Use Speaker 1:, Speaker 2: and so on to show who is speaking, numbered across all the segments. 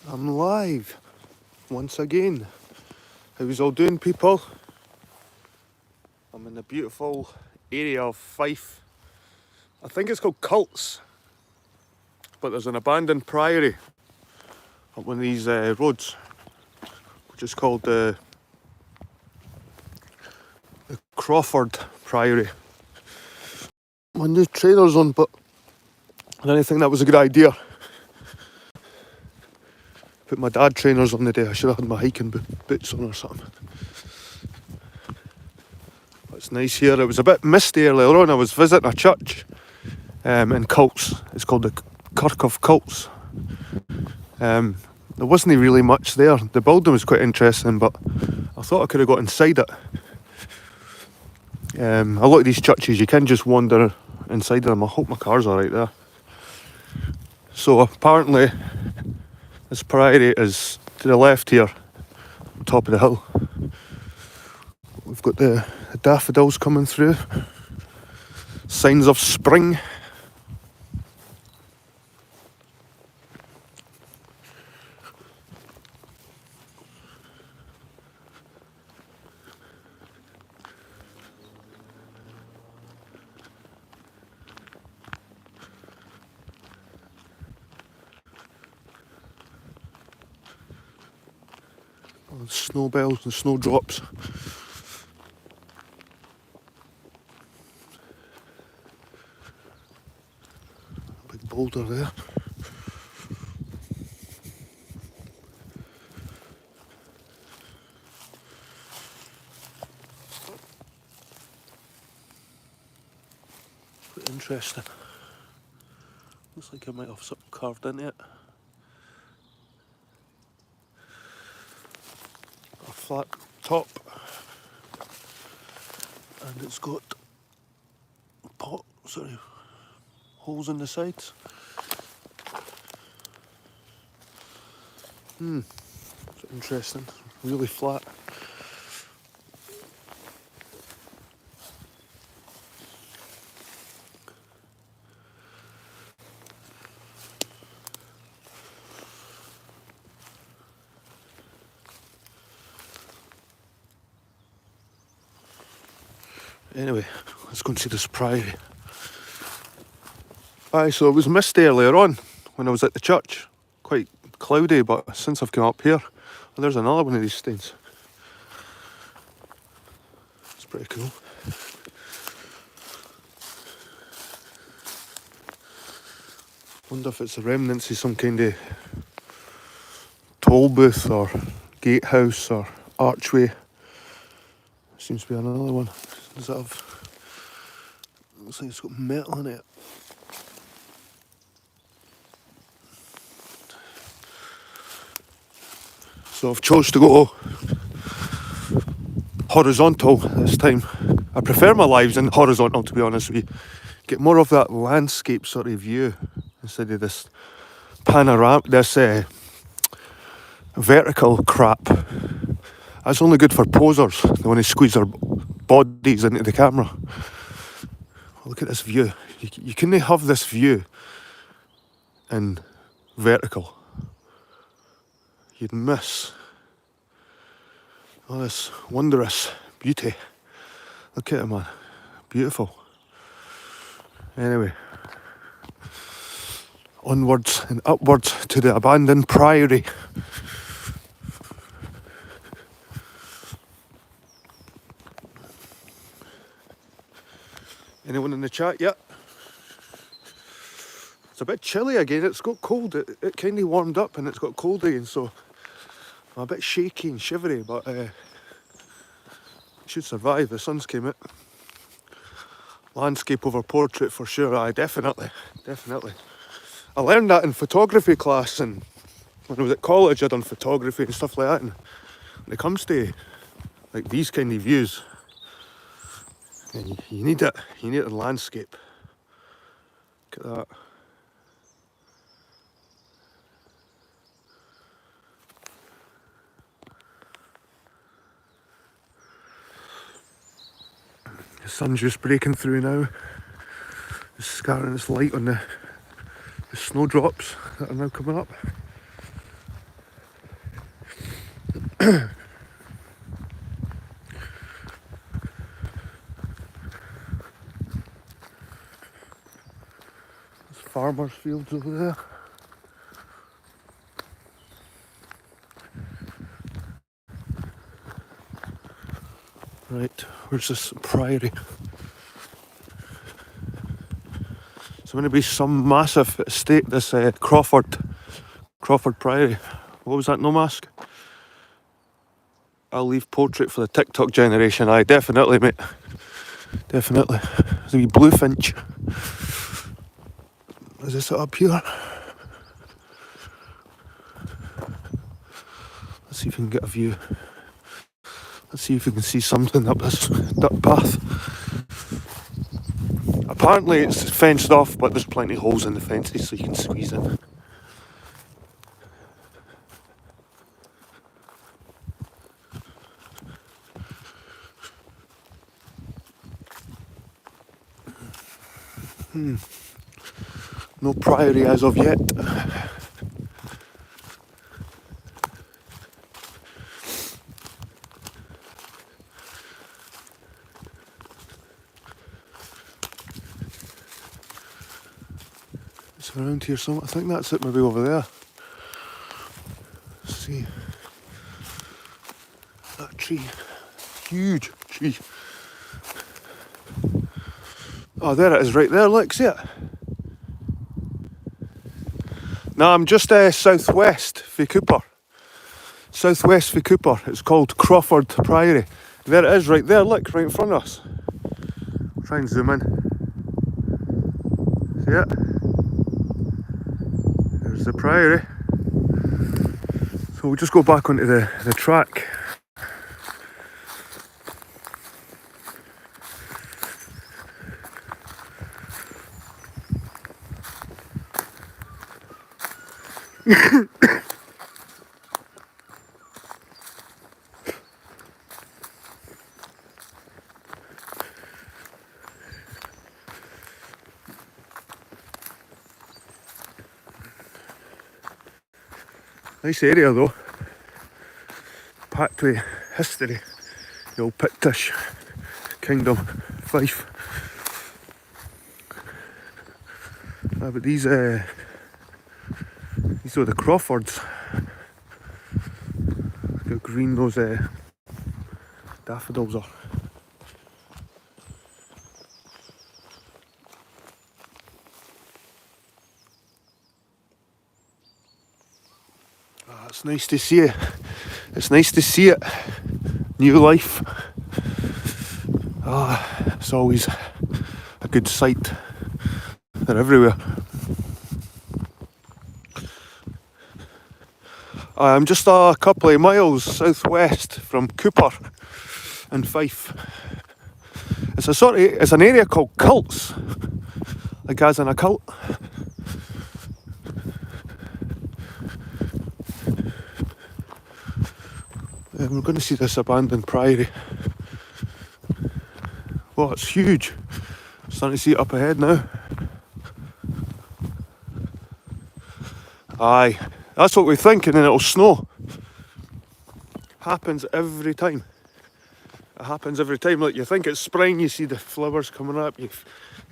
Speaker 1: I'm live once again. How's all doing, people? I'm in the beautiful area of Fife. I think it's called Cults, but there's an abandoned priory up one of these roads, which is called the Crawford priory. My new trainer's on, but I didn't think that was a good idea. Put my dad trainers on the day. I should have had my hiking boots on or something. But it's nice here. It was a bit misty earlier on. I was visiting a church in Cults. It's called the Kirk of Cults. There wasn't really much there. The building was quite interesting, but I thought I could have got inside it. A lot of these churches, you can just wander inside of them. I hope my car's alright there. So apparently this priory is to the left here, on top of the hill. We've got the daffodils coming through. Signs of spring. Oh, the snowbells and snowdrops. Big boulder there. Quite interesting. Looks like I might have something carved into it. A flat top, and it's got holes in the sides. It's interesting. Really flat. Anyway, let's go and see this priory. Aye, so it was misty earlier on when I was at the church. Quite cloudy, but since I've come up here, well, there's another one of these stains. It's pretty cool. Wonder if it's the remnants of some kind of toll booth or gatehouse or archway. Seems to be another one. Does it have... Looks like it's got metal in it. So I've chose to go horizontal this time. I prefer my lives in horizontal, to be honest with you. Get more of that landscape sort of view instead of this panorama, this vertical crap. That's only good for posers. They want to squeeze their bodies into the camera. Look at this view. You can't have this view in vertical. You'd miss all this wondrous beauty. Look at it, man. Beautiful. Anyway, onwards and upwards to the abandoned priory. Anyone in the chat yet? It's a bit chilly again. It's got cold. It kind of warmed up and it's got cold again, so I'm a bit shaky and shivery, but should survive. The sun's came out. Landscape over portrait for sure. Aye, definitely. I learned that in photography class, and when I was at college I done photography and stuff like that, and when it comes to like these kind of views, and you need it. You need a landscape. Look at that. The sun's just breaking through now. It's scattering its light on the snowdrops that are now coming up. Farmers' fields over there. Right, where's this priory? It's going to be some massive estate, this Crawford priory. What was that, no mask? I'll leave portrait for the TikTok generation. Aye, definitely, mate. Definitely. There's a wee bluefinch. Is this it up here? Let's see if we can get a view. Let's see if we can see something up this dirt path. Apparently it's fenced off, but there's plenty of holes in the fences so you can squeeze in. No priory as of yet. It's around here somewhere. I think that's it, maybe over there. Let's see. That tree. Huge tree. Oh, there it is right there, look, see it? No, I'm just southwest for Cooper. Southwest for Cooper. It's called Crawford Priory. There it is right there, look, right in front of us. I'll try and zoom in. See it? There's the priory. So we'll just go back onto the track. Nice area though, packed with history, the old Pictish kingdom, Fife. But these are the Crawfords. Look how green those daffodils are. It's nice to see it. It's nice to see it. New life. It's always a good sight. They're everywhere. I'm just a couple of miles southwest from Cooper in Fife. It's an area called Cults, like as in a cult. We're going to see this abandoned priory. Oh, it's huge. Starting to see it up ahead now. Aye, that's what we're thinking, and it'll snow. Happens every time. It happens every time. Like, you think it's spring, you see the flowers coming up, it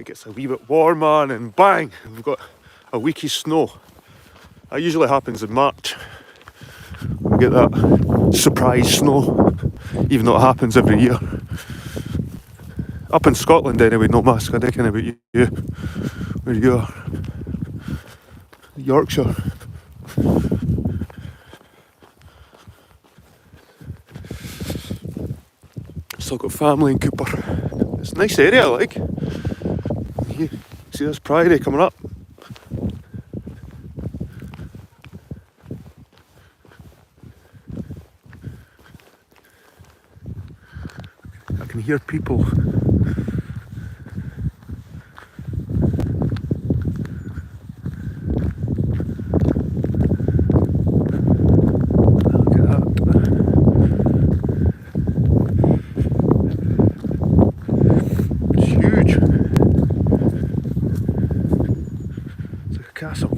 Speaker 1: gets a wee bit warmer, and then bang, we've got a week of snow. That usually happens in March. We get that surprise snow, even though it happens every year. Up in Scotland anyway, no mask. I reckon about you, where you are. Yorkshire. Still got family in Cooper. It's a nice area, like. You see this priory coming up. I can hear people. Look at that. It's huge. It's like a castle.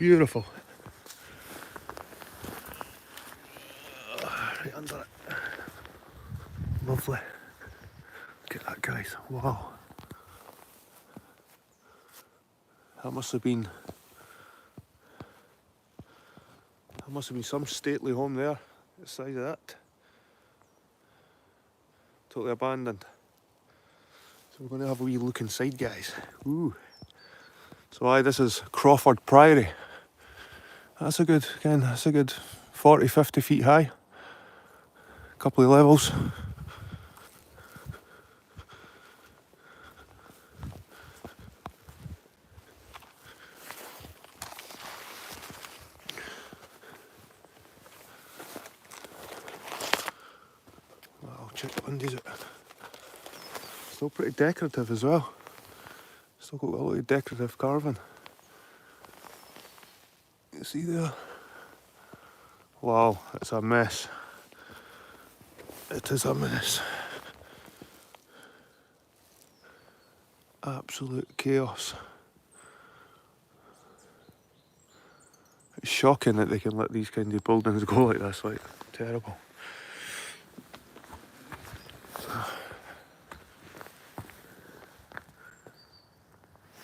Speaker 1: Beautiful. Right under it. Lovely. Look at that, guys. Wow. That must have been some stately home there, the size of that. Totally abandoned. So we're going to have a wee look inside, guys. Ooh. So aye, this is Crawford Priory. That's a good 40, 50 feet high. A couple of levels. I'll check the windows out. Still pretty decorative as well. Still got a lot of decorative carving. You see there? Wow, it's a mess. It is a mess. Absolute chaos. It's shocking that they can let these kind of buildings go like this, like, terrible.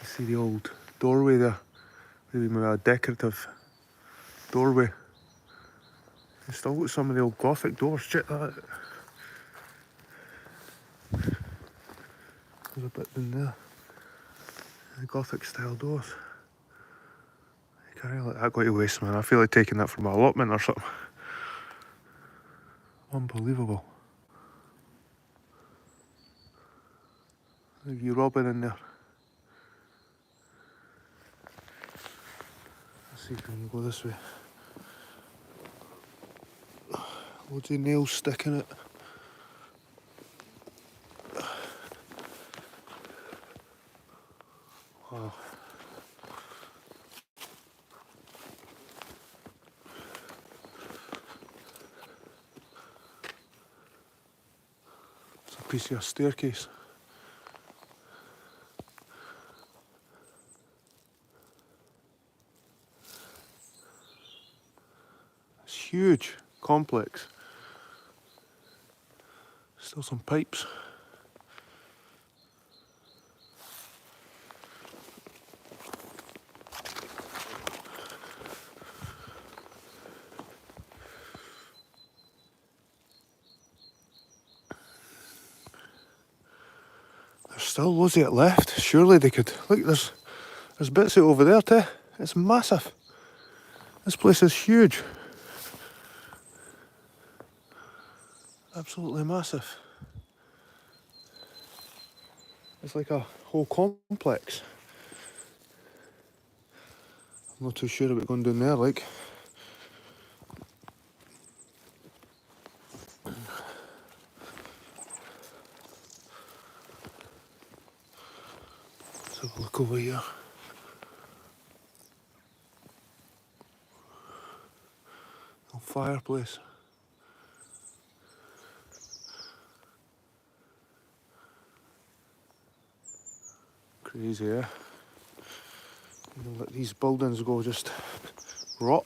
Speaker 1: You see the old doorway there? Maybe a decorative doorway. It's still got some of the old Gothic doors, check that out. There's a bit in there. The Gothic style doors. You can't really let that go to waste, man. I feel like taking that from my allotment or something. Unbelievable. There's you Robin in there. Let's see if we can go this way. Loads of nails sticking it. Wow. It's a piece of a staircase. It's huge, complex. Still some pipes. There's still loads of it left. Surely they could. Look, there's bits of it over there too. It's massive. This place is huge. Absolutely massive. It's like a whole complex. I'm not too sure about going down there, like. Let's have a look over here. A fireplace. Crazy, eh? You know, let these buildings go just rot.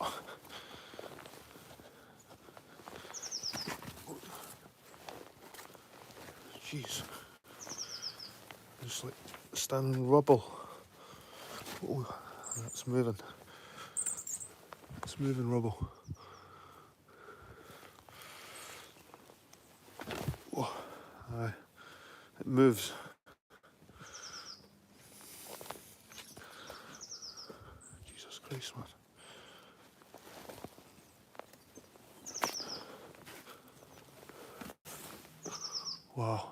Speaker 1: Jeez. Just like standing rubble. Oh, that's moving. It's moving rubble. Oh, aye. It moves. Jesus Christ, man. Wow.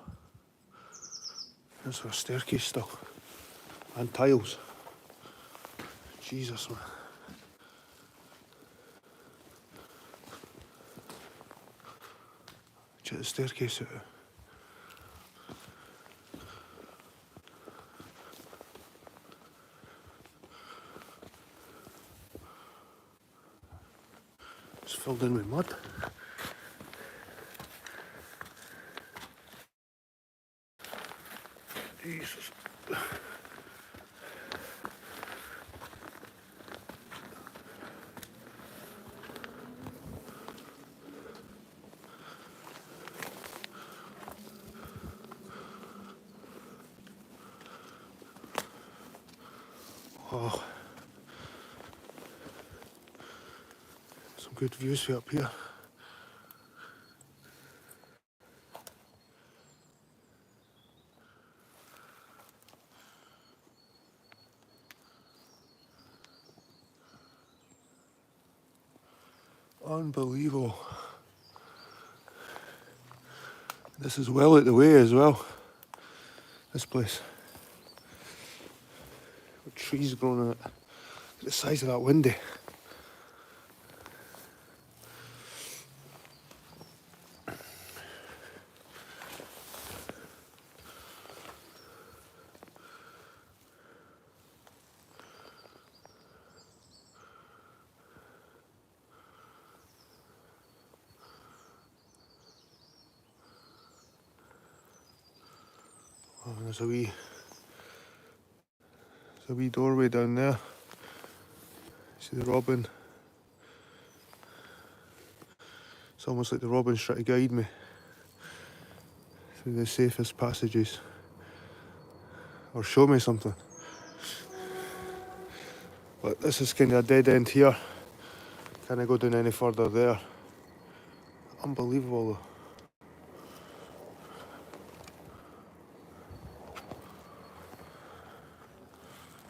Speaker 1: There's a staircase still. And tiles. Jesus, man. Check the staircase out. It's filled in with mud. Jesus. Oh, some good views way up here. Unbelievable. This is well out the way as well. This place. With trees growing in it. The size of that window. Oh, and there's a wee doorway down there. See the robin? It's almost like the robin's trying to guide me through the safest passages. Or show me something. But this is kind of a dead end here. Can't go down any further there. Unbelievable though.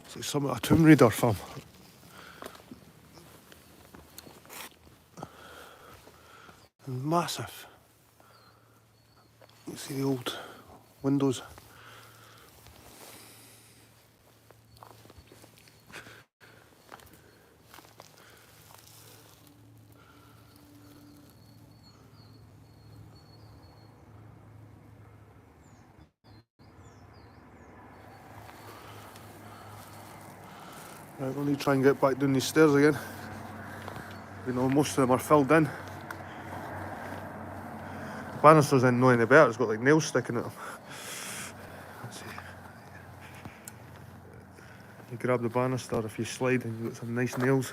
Speaker 1: It's like some a Tomb Raider film. Massive. You see the old windows. Right, we'll need to try and get back down these stairs again. You know, most of them are filled in. The banisters ain't no any better, it's got like nails sticking at them. Let's see. You grab the banister if you slide and you've got some nice nails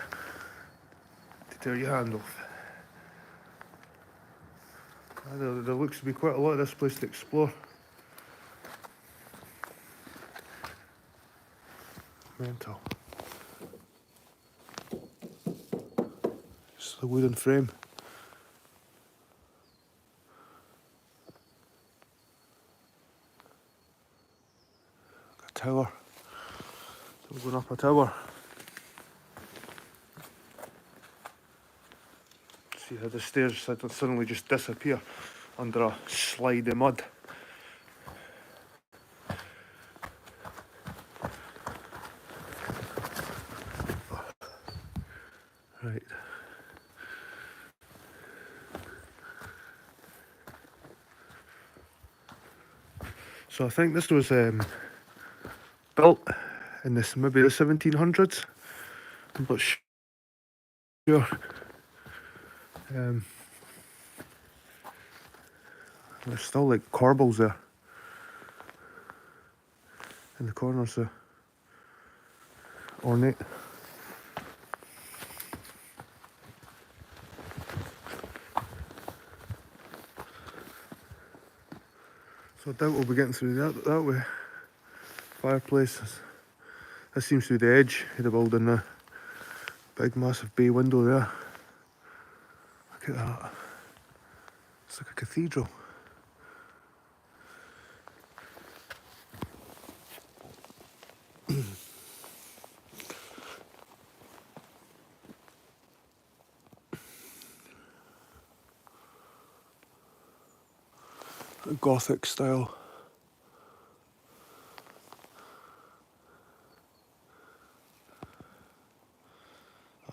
Speaker 1: to tear your hand off. There looks to be quite a lot of this place to explore. Mental. Just a wooden frame. A tower. So we're going up a tower. See how the stairs suddenly just disappear under a slide of mud. Right. So I think this was built in maybe the 1700s. I'm not sure. There's still like corbels there in the corners there. Ornate. So I doubt we'll be getting through that way. Fireplaces. This seems to be the edge of the building now. Big massive bay window there. Look at that. It's like a cathedral. Gothic style.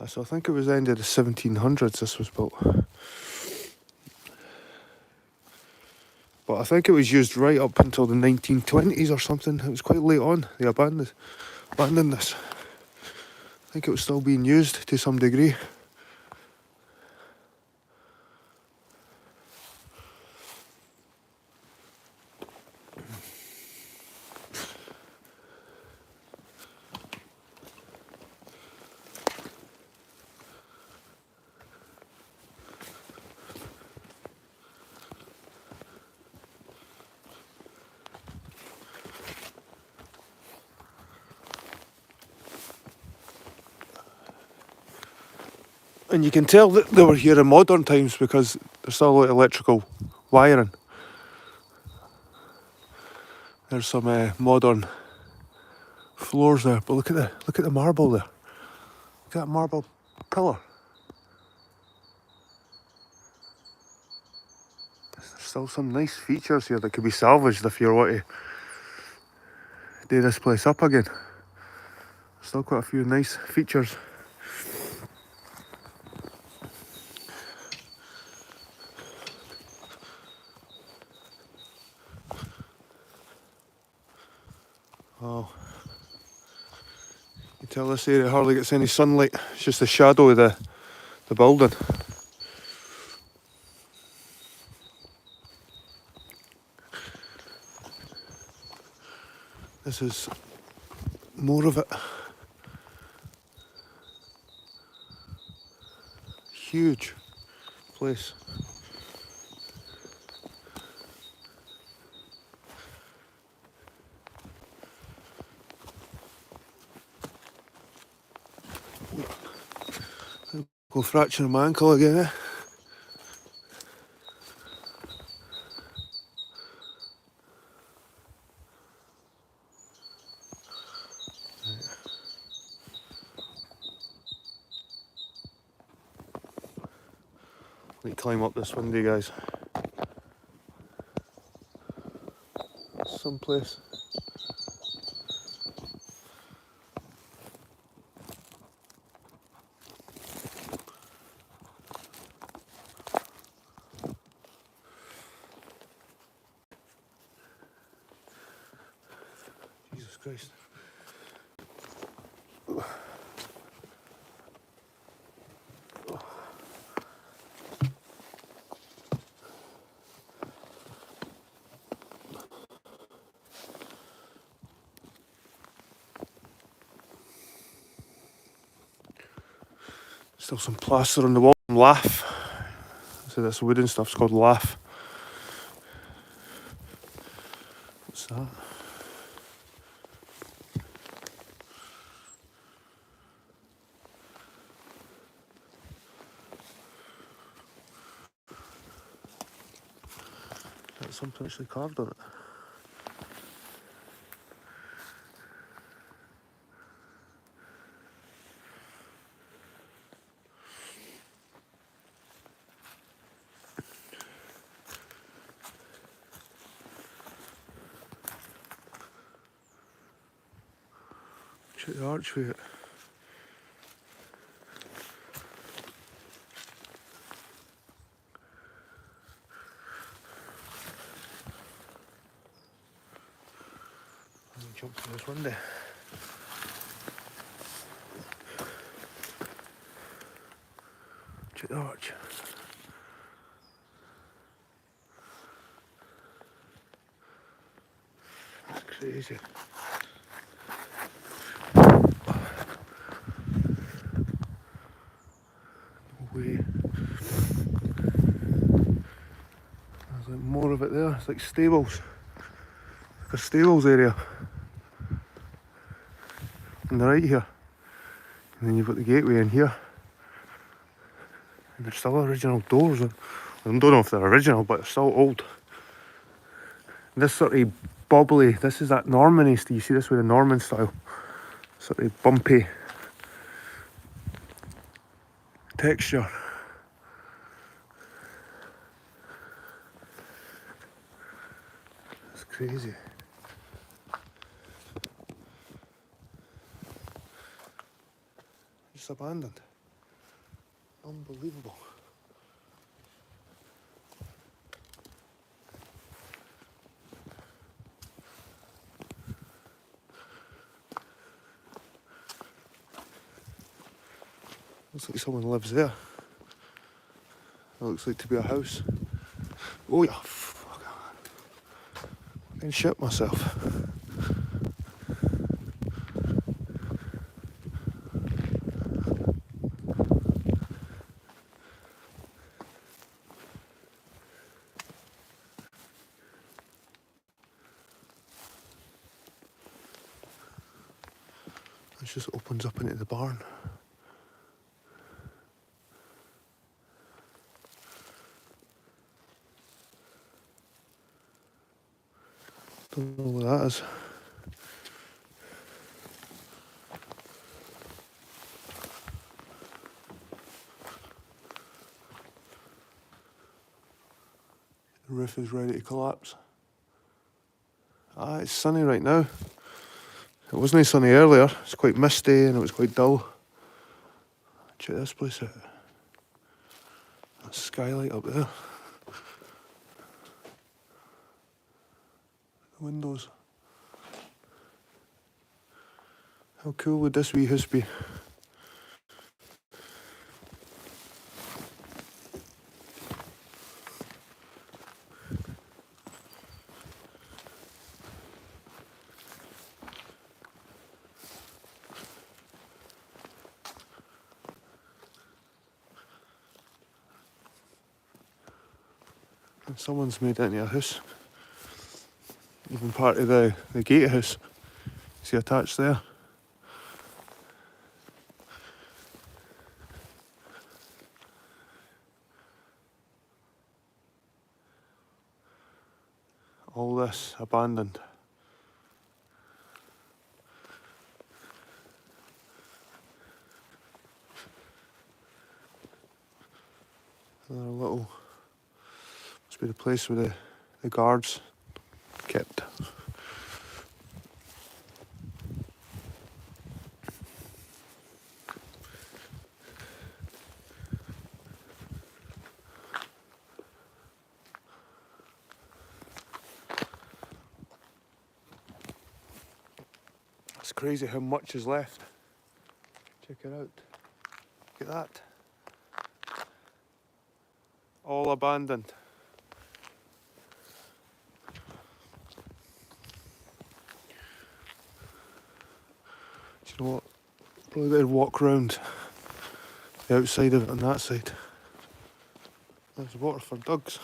Speaker 1: So I think it was the end of the 1700s this was built. But I think it was used right up until the 1920s or something. It was quite late on. They abandoned this. I think it was still being used to some degree. And you can tell that they were here in modern times because there's still a lot of electrical wiring. There's some modern floors there, but look at the marble there. Look at that marble pillar. There's still some nice features here that could be salvaged if you want to do this place up again. Still quite a few nice features. Oh, you can tell this area hardly gets any sunlight. It's just the shadow of the building. This is more of it. Huge place. Go fracturing my ankle again, eh? Let me climb up this window, guys. Someplace. Jesus Christ. Still some plaster on the wall. Laugh. So this wooden stuff's called laugh. What's that? That's something actually carved on it. Check the archway. Jump through this window. Check the arch. That's crazy. No way. There's like more of it there. It's like stables. Like a stables area. On the right here. And then you've got the gateway in here. And there's still original doors. I don't know if they're original, but they're still old. And this sort of bobbly, this is that Norman style. You see this with the Norman style. Sort of bumpy texture. It's crazy. Just abandoned. Unbelievable. Looks like someone lives there. That looks like to be a house. Oh yeah, fuck. I can shit myself. It just opens up into the barn. Don't know what that is. The roof is ready to collapse. Ah, it's sunny right now. It wasn't sunny earlier. It's quite misty and it was quite dull. Check this place out. That skylight up there. The windows. How cool would this wee house be? And someone's made it into a house. Even part of the gatehouse. See attached there. All this abandoned. Another little, must be the place where the guards kept. It's crazy how much is left. Check it out. Look at that. All abandoned. Do you know what? Probably better walk round the outside of it on that side. There's water for dogs.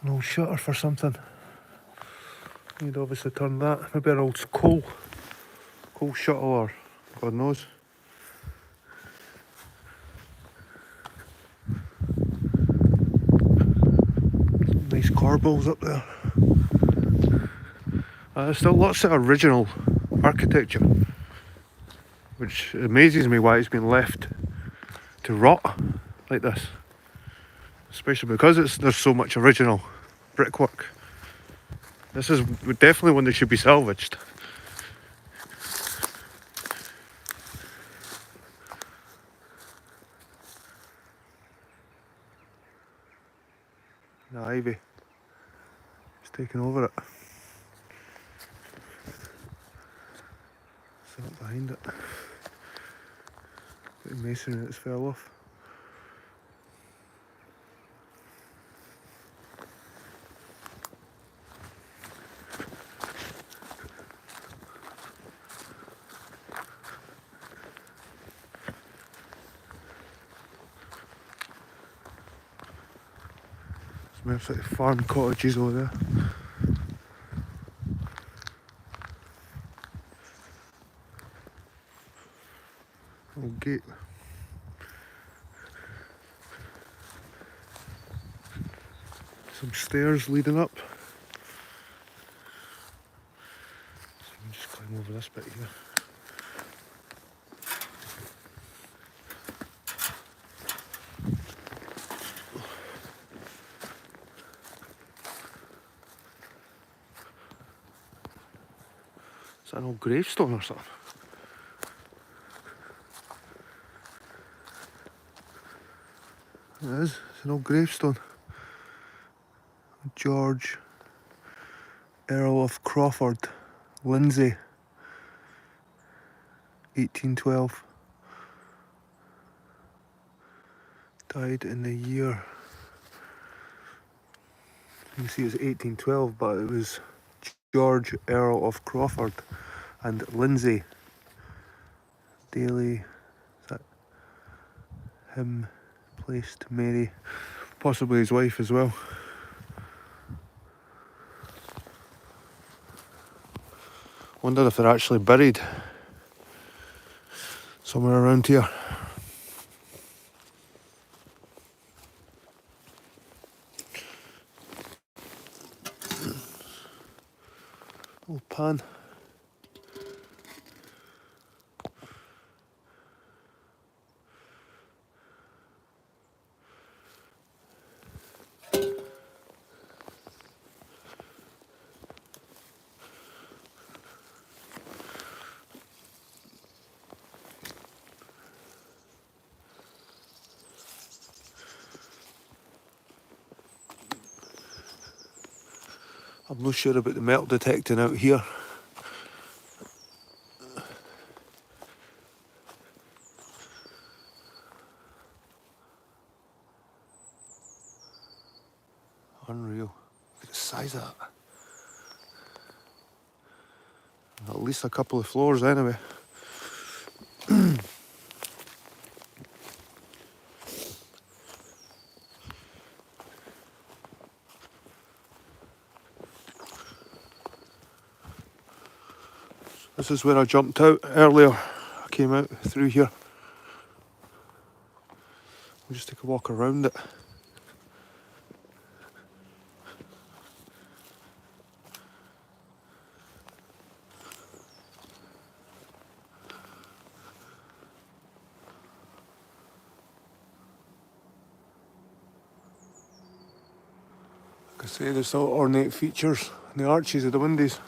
Speaker 1: An old shutter for something. You'd obviously turn that. Maybe an old coal shuttle or God knows. Some nice corbels up there. There's still lots of original architecture, which amazes me why it's been left to rot like this. Especially because there's so much original brickwork. This is definitely one that should be salvaged. The ivy is taking over it. It's up behind it. The masonry that's fell off. There's like farm cottages over there. Old gate. Some stairs leading up. So we can just climb over this bit here. Is that an old gravestone or something? It is. It's an old gravestone. George, Earl of Crawford, Lindsay, 1812. Died in the year. You can see it's 1812, but it was George, Earl of Crawford, and Lindsay. Daily, is that him placed Mary Possibly his wife as well. Wonder if they're actually buried somewhere around here. Old pan. I'm not sure about the metal detecting out here. Unreal. Look at the size of that. At least a couple of floors anyway. This is where I jumped out earlier. I came out through here. We'll just take a walk around it. Like I say, there's all ornate features in the arches of the windows.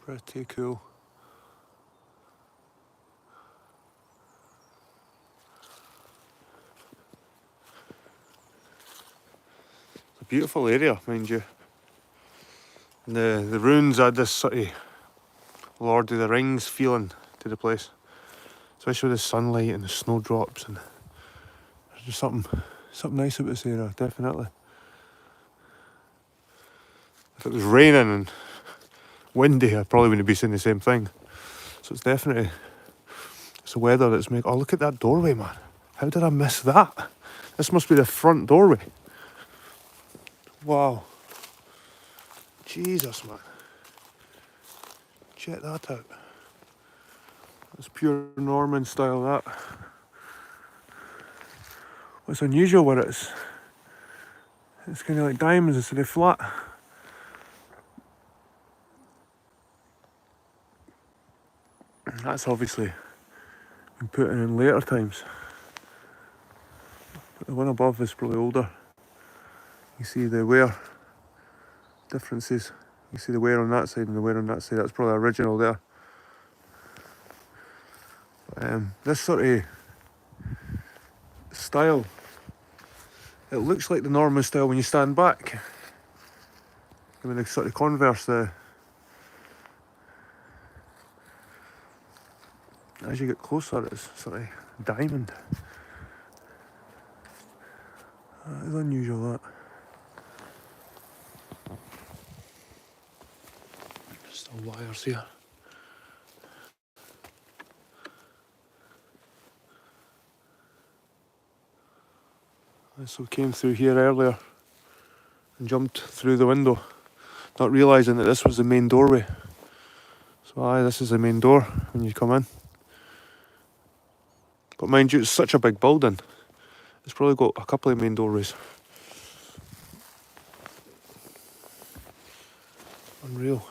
Speaker 1: Pretty cool. It's a beautiful area, mind you. And the ruins add this sort of Lord of the Rings feeling to the place. Especially with the sunlight and the snowdrops, and there's just something nice about this area, definitely. If it was raining and windy, I probably wouldn't be saying the same thing. So it's definitely, it's the weather that's making. Oh, look at that doorway, man. How did I miss that? This must be the front doorway. Wow. Jesus, man. Check that out. That's pure Norman style, that. What's unusual with it is, it's kind of like diamonds instead of flat. That's obviously been put in later times. But the one above is probably older. You see the wear differences. You see the wear on that side and the wear on that side. That's probably original there. But, this sort of style, it looks like the Norman style when you stand back. I mean, the sort of converse, as you get closer, it's sort of diamond. That is unusual, that. Still wires here. So we came through here earlier and jumped through the window, not realising that this was the main doorway. So aye, this is the main door when you come in. But mind you, it's such a big building. It's probably got a couple of main doorways. Unreal.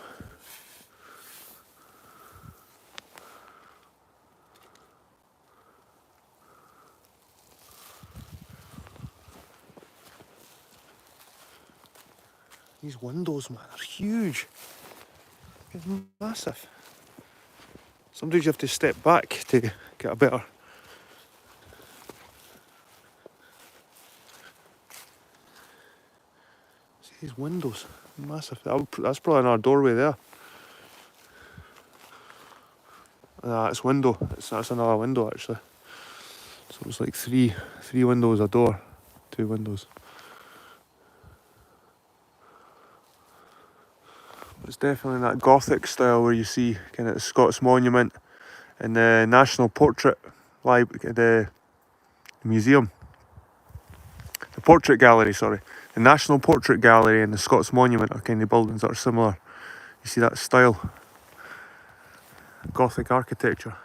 Speaker 1: These windows, man, are huge. It's massive. Sometimes you have to step back to get a better. See these windows, massive. That's probably another doorway there. It's window. That's another window actually. So it's like three windows, a door, 2 windows. It's definitely that Gothic style where you see kind of the Scots Monument and the National Portrait the museum. The Portrait Gallery, sorry. The National Portrait Gallery and the Scots Monument are kind of buildings that are similar. You see that style, Gothic architecture.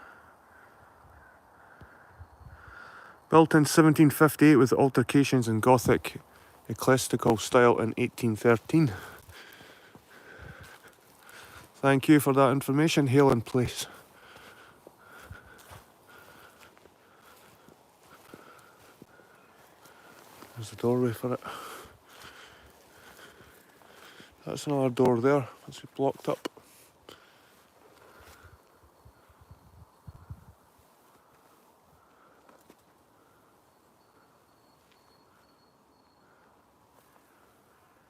Speaker 1: Built in 1758 with altercations in Gothic ecclesiastical style in 1813. Thank you for that information, Halen Place. There's the doorway for it. That's another door there, that's blocked up.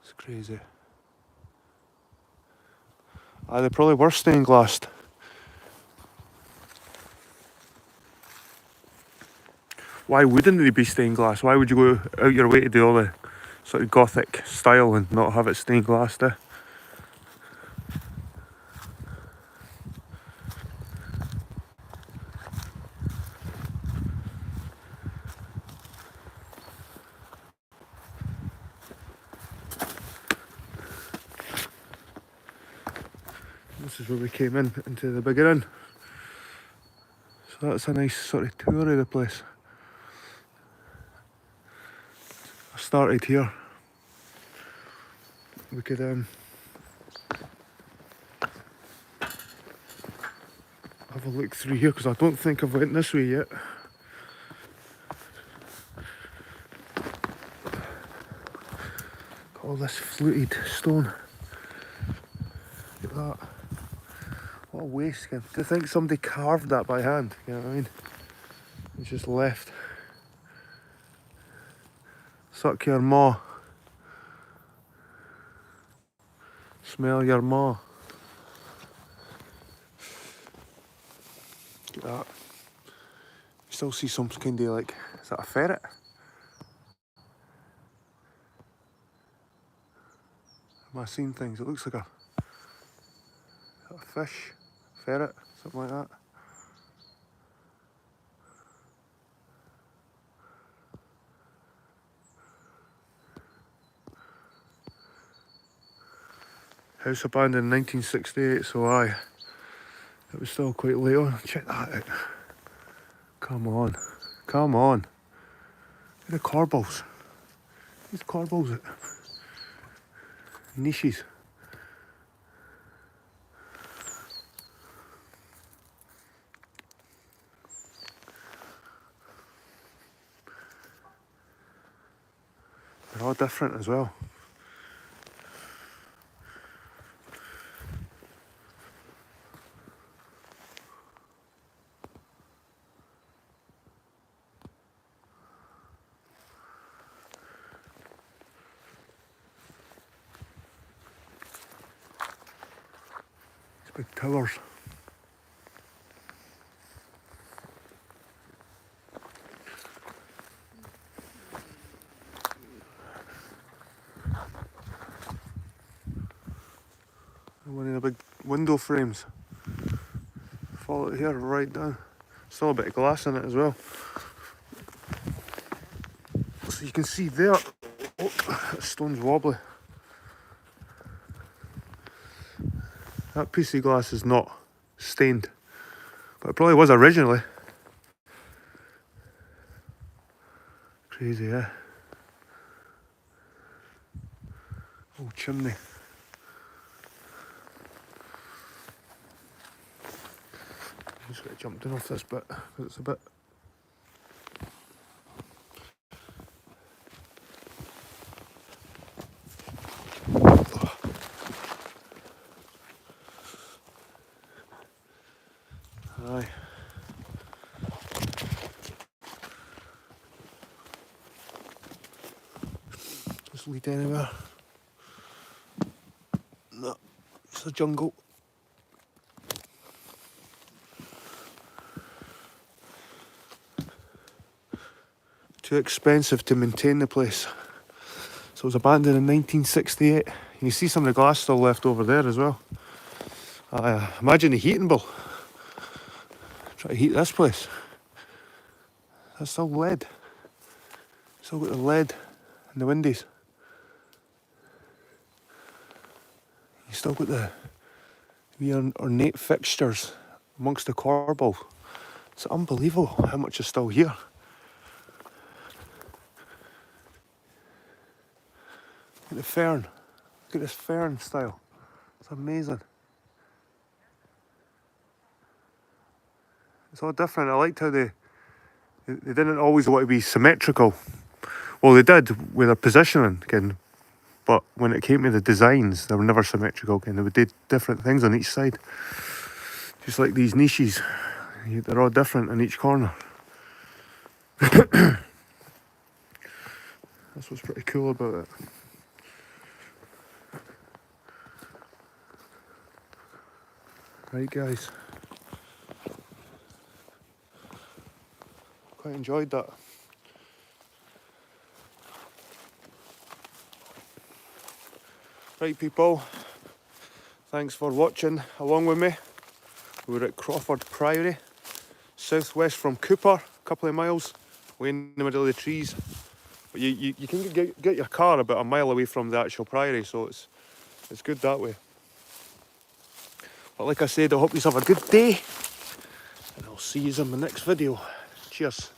Speaker 1: It's crazy. They probably were stained glassed. Why wouldn't they be stained glass? Why would you go out your way to do all the sort of Gothic style and not have it stained glassed? This is where we came into the bigger inn. So that's a nice sort of tour of the place. I started here. We could have a look through here because I don't think I've went this way yet. Got all this fluted stone. Look at that. What a waste. Do you think somebody carved that by hand? You know what I mean? It's just left. Suck your maw. Smell your maw. Look at that. You still see some kind of like, is that a ferret? Am I seeing things? It looks like a fish, ferret, something like that. House abandoned in 1968, so it was still quite late on. Check that out. Come on. Come on. Look at the corbels. These corbels at niches. They're all different as well. Big towers. One of the big window frames. Follow it here right down. Still a bit of glass in it as well. So you can see there, oh, the stone's wobbly. That piece of glass is not stained, but it probably was originally. Crazy, yeah. Old chimney. I'm just going to jump down off this bit because it's a bit. Aye. Just lead anywhere. No, it's a jungle. Too expensive to maintain the place. So it was abandoned in 1968. You see some of the glass still left over there as well. Imagine the heating bill. Try to heat this place. That's still lead. Still got the lead in the windows. You still got the wee ornate fixtures amongst the corbel. It's unbelievable how much is still here. Look at the fern. Look at this fern style. It's amazing. It's all different. I liked how they didn't always want to be symmetrical. Well, they did with their positioning, again, but when it came to the designs, they were never symmetrical. Again, they would do different things on each side. Just like these niches, they're all different in each corner. That's what's pretty cool about it. Right, guys. Quite enjoyed that. Right, people. Thanks for watching along with me. We're at Crawford Priory, southwest from Cooper, a couple of miles, way in the middle of the trees. But you can get your car about a mile away from the actual priory, so it's good that way. But like I said, I hope you have a good day, and I'll see you in the next video. Cheers.